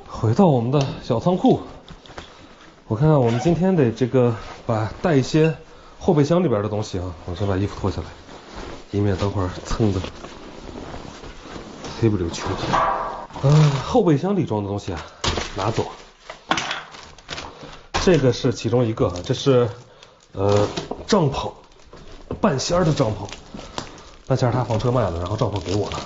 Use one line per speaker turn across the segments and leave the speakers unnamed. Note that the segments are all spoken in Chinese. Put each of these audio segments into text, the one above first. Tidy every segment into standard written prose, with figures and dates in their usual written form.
回到我们的小仓库，我看看我们今天得带一些后备箱里边的东西啊。我先把衣服脱下来，以免等会儿蹭的黑不溜秋的。后备箱里装的东西啊，拿走。这个是其中一个，这是帐篷，半仙儿的帐篷。半仙儿他房车卖了，然后帐篷给我了。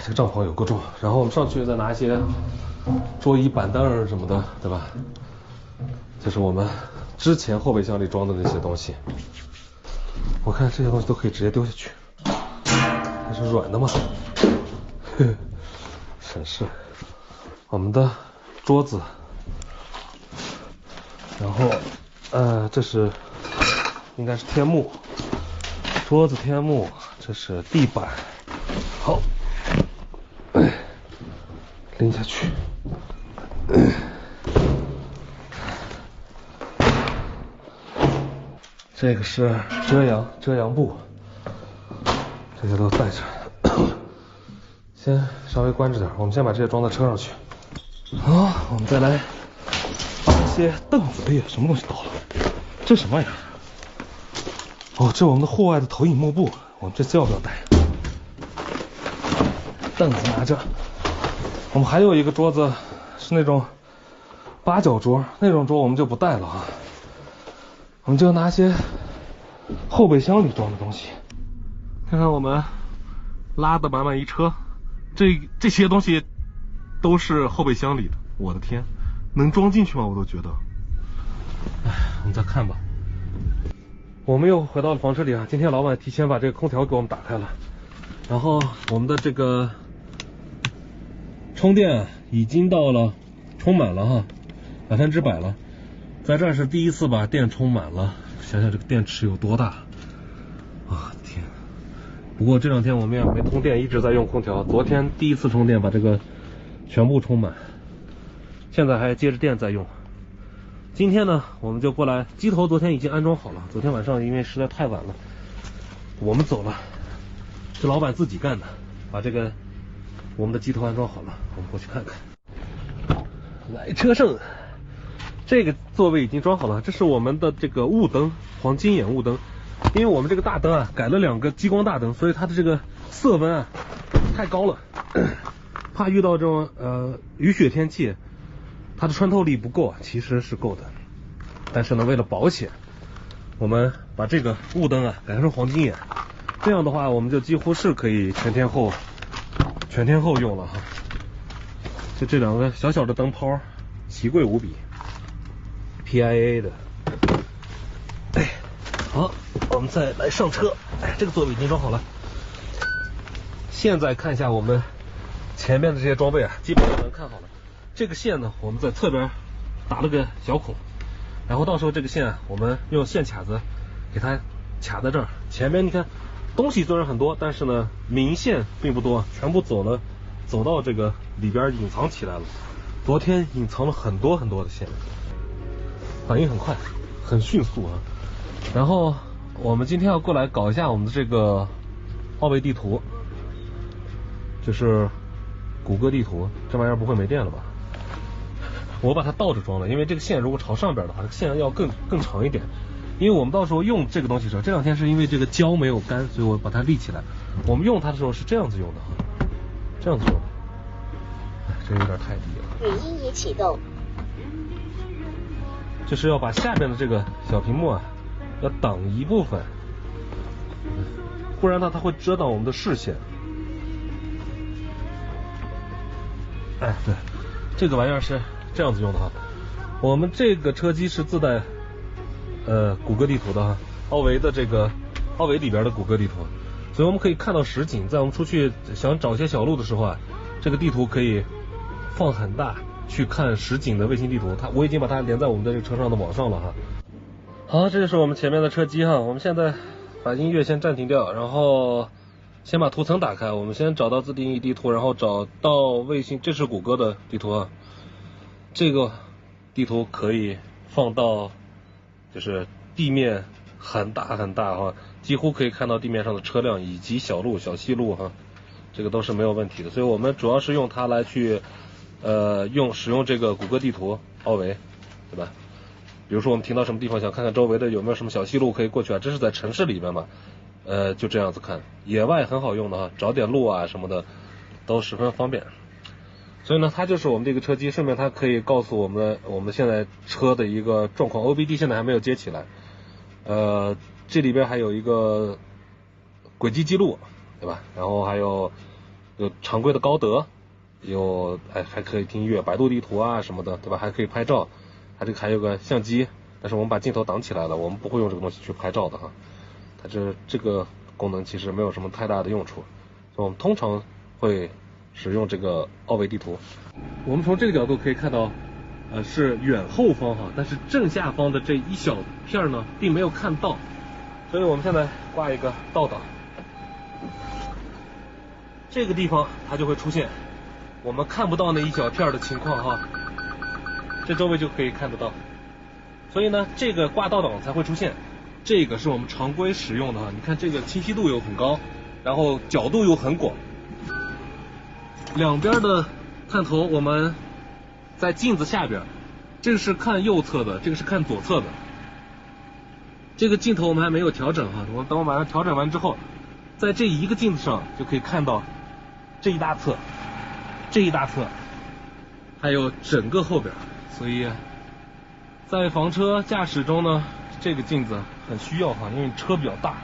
这个帐篷有够重，然后我们上去再拿一些桌椅板凳什么的，对吧？这是我们之前后备箱里装的那些东西。我看这些东西都可以直接丢下去，这是软的嘛，省事。我们的桌子，然后这是应该是天幕，桌子天幕，这是地板，好。拎下去，这个是遮阳布，这些都带着。先稍微关着点，我们先把这些装在车上去。好，我们再来放一些凳子。哎呀，什么东西倒了？这什么玩意儿？哦，这我们的户外的投影幕布，我们这次要不要带？凳子拿着。我们还有一个桌子是那种八角桌，那种桌我们就不带了啊，我们就拿些后备箱里装的东西。看看我们拉的满满一车，这些东西都是后备箱里的，我的天，能装进去吗？我都觉得。我们再看吧。我们又回到了房车里啊，今天老板提前把这个空调给我们打开了，然后我们的这个充电已经充满了哈，100%了。在这儿是第一次把电充满了，想想这个电池有多大啊！天！不过这2天我们也没通电，一直在用空调。昨天第一次充电把这个全部充满，现在还接着电在用。今天呢，我们就过来，机头昨天已经安装好了。昨天晚上因为实在太晚了，我们走了，是老板自己干的，把我们的机头安装好了，我们过去看看。来车上，这个座位已经装好了，这是我们的这个雾灯，黄金眼雾灯。因为我们这个大灯啊改了2个激光大灯，所以它的这个色温啊太高了，怕遇到这种雨雪天气，它的穿透力不够啊，其实是够的。但是呢，为了保险，我们把这个雾灯啊改成黄金眼，这样的话我们就几乎是可以全天候用了哈。就这2个小小的灯泡，奇贵无比 ，PIA 的。好，我们再来上车。这个座位已经装好了。现在看一下我们前面的这些装备啊，基本上能看好了。这个线呢，我们在侧边打了个小孔，然后到时候这个线啊，我们用线卡子给它卡在这儿。前面你看东西虽然很多，但是呢明线并不多，全部走到这个里边隐藏起来了。昨天隐藏了很多的线，反应很快，很迅速啊。然后我们今天要过来搞一下我们的这个奥维地图，就是谷歌地图，这玩意儿不会没电了吧？我把它倒着装了，因为这个线如果朝上边的话，这个线要更长一点。因为我们到时候用这个东西的时候，这2天是因为这个胶没有干，所以我把它立起来。我们用它的时候是这样子用的，这样子用的。这有点太低了。
语音已启动。
就是要把下面的这个小屏幕啊，要挡一部分，不然它会遮挡我们的视线。对，这个玩意儿是这样子用的哈。我们这个车机是自带谷歌地图的哈，奥维里边的谷歌地图，所以我们可以看到实景。在我们出去想找一些小路的时候啊，这个地图可以放很大，去看实景的卫星地图。我已经把它连在我们的这个车上的网上了哈。好，这就是我们前面的车机哈。我们现在把音乐先暂停掉，然后先把图层打开。我们先找到自定义地图，然后找到卫星，这是谷歌的地图啊。这个地图可以放到就是地面很大很大哈，几乎可以看到地面上的车辆以及小路、小细路哈，这个都是没有问题的。所以我们主要是用它来去使用这个谷歌地图奥维，对吧？比如说我们停到什么地方，想看看周围的有没有什么小细路可以过去啊，这是在城市里面嘛，就这样子看。野外很好用的哈，找点路啊什么的都十分方便。所以呢，它就是我们这个车机，顺便它可以告诉我们现在车的一个状况。OBD 现在还没有接起来，这里边还有一个轨迹记录，对吧？然后还有常规的高德，还可以听音乐，百度地图啊什么的，对吧？还可以拍照，它这个还有个相机，但是我们把镜头挡起来了，我们不会用这个东西去拍照的哈。它这个功能其实没有什么太大的用处，所以我们通常会使用这个奥维地图。我们从这个角度可以看到，是远后方哈，但是正下方的这一小片呢，并没有看到，所以我们现在挂一个倒档，这个地方它就会出现我们看不到那一小片的情况哈，这周围就可以看得到，所以呢，这个挂倒档才会出现。这个是我们常规使用的哈，你看这个清晰度又很高，然后角度又很广。两边的探头我们在镜子下边，这个是看右侧的，这个是看左侧的。这个镜头我们还没有调整哈，等我把它调整完之后，在这一个镜子上就可以看到这一大侧，还有整个后边。所以在房车驾驶中呢，这个镜子很需要哈，因为车比较大。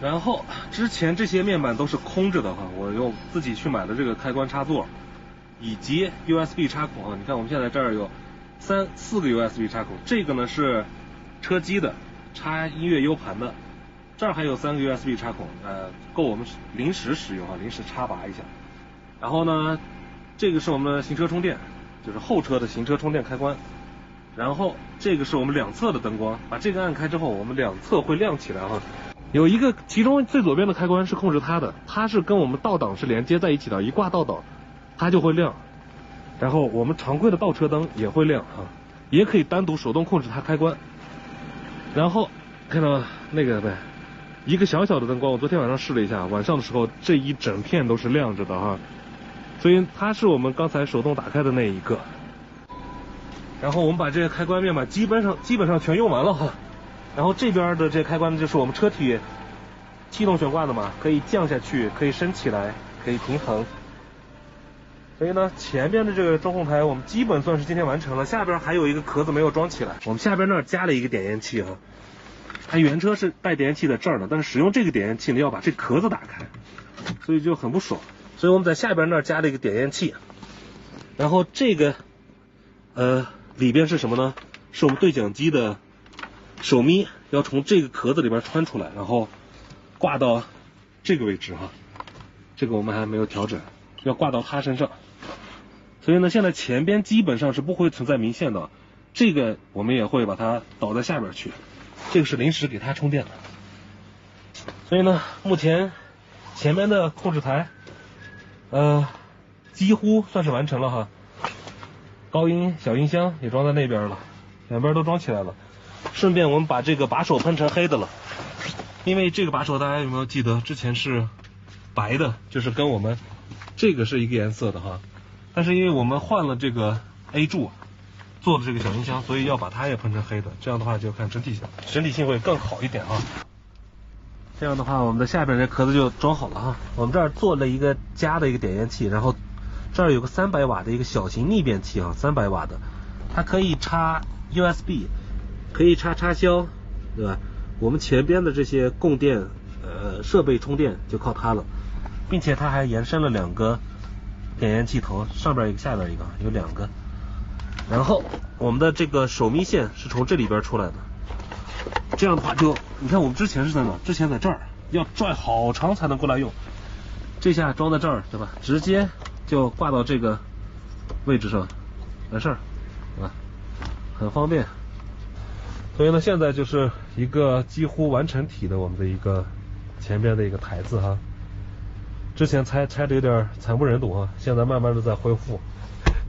然后之前这些面板都是空着的哈，我用自己去买的这个开关插座，以及 USB 插孔啊。你看我们现在这儿有4个 USB 插孔，这个呢是车机的，插音乐 U 盘的，这儿还有3个 USB 插孔，够我们临时使用啊，临时插拔一下。然后呢，这个是我们的行车充电，就是后车的行车充电开关。然后这个是我们两侧的灯光，把这个按开之后，我们两侧会亮起来哈。有一个，其中最左边的开关是控制它的，它是跟我们倒档是连接在一起的，一挂倒档，它就会亮。然后我们常规的倒车灯也会亮哈，也可以单独手动控制它开关。然后看到那个呗，一个小小的灯光，我昨天晚上试了一下，晚上的时候这一整片都是亮着的哈，所以它是我们刚才手动打开的那一个。然后我们把这个开关面板基本上全用完了哈。然后这边的这开关就是我们车体气动悬挂的嘛，可以降下去，可以升起来，可以平衡。所以呢，前边的这个中控台我们基本算是今天完成了，下边还有一个壳子没有装起来。我们下边那儿加了一个点烟器哈，它原车是带点烟器在这儿的，但是使用这个点烟器呢要把这壳子打开，所以就很不爽。所以我们在下边那儿加了一个点烟器。然后这个里边是什么呢？是我们对讲机的手咪，要从这个壳子里边穿出来，然后挂到这个位置哈。这个我们还没有调整，要挂到它身上。所以呢，现在前边基本上是不会存在明线的，这个我们也会把它导在下边去。这个是临时给它充电的。所以呢，目前前面的控制台，几乎算是完成了哈。高音小音箱也装在那边了，两边都装起来了。顺便我们把这个把手喷成黑的了，因为这个把手大家有没有记得之前是白的，就是跟我们这个是一个颜色的哈，但是因为我们换了这个 A 柱做的这个小音箱，所以要把它也喷成黑的，这样的话就看整体性会更好一点啊。这样的话我们的下边这壳子就装好了哈。我们这儿做了一个加的一个点烟器，然后这儿有个300瓦的一个小型逆变器啊，300瓦的，它可以插 USB， 可以插插销，对吧？我们前边的这些供电设备充电就靠它了，并且它还延伸了2个点烟器头，上边一个下边一个，有2个。然后我们的这个手咪线是从这里边出来的，这样的话就你看我们之前是在哪？之前在这儿要拽好长才能过来用，这下装在这儿，对吧？直接就挂到这个位置上，完事儿，对吧？很方便。所以呢，现在就是一个几乎完成体的我们的一个前边的一个台子哈。之前拆的有点惨不忍睹哈，现在慢慢的在恢复，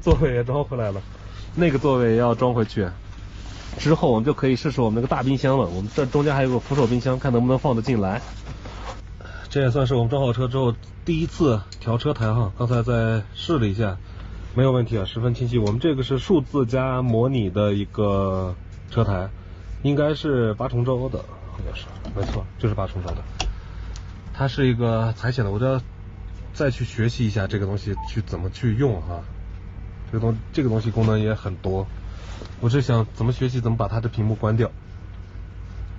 座位也装回来了，那个座位也要装回去。之后我们就可以试试我们那个大冰箱了。我们这中间还有个扶手冰箱，看能不能放得进来。这也算是我们装好车之后第一次调车台哈，刚才在试了一下，没有问题啊，十分清晰。我们这个是数字加模拟的一个车台，应该是8重轴的，好像是，没错，就是8重轴的。它是一个踩险的，我就要再去学习一下这个东西去怎么去用哈。这个东西功能也很多，我是想怎么学习怎么把它的屏幕关掉，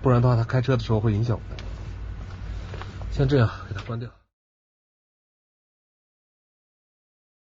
不然的话它开车的时候会影响我。先这样给它关掉。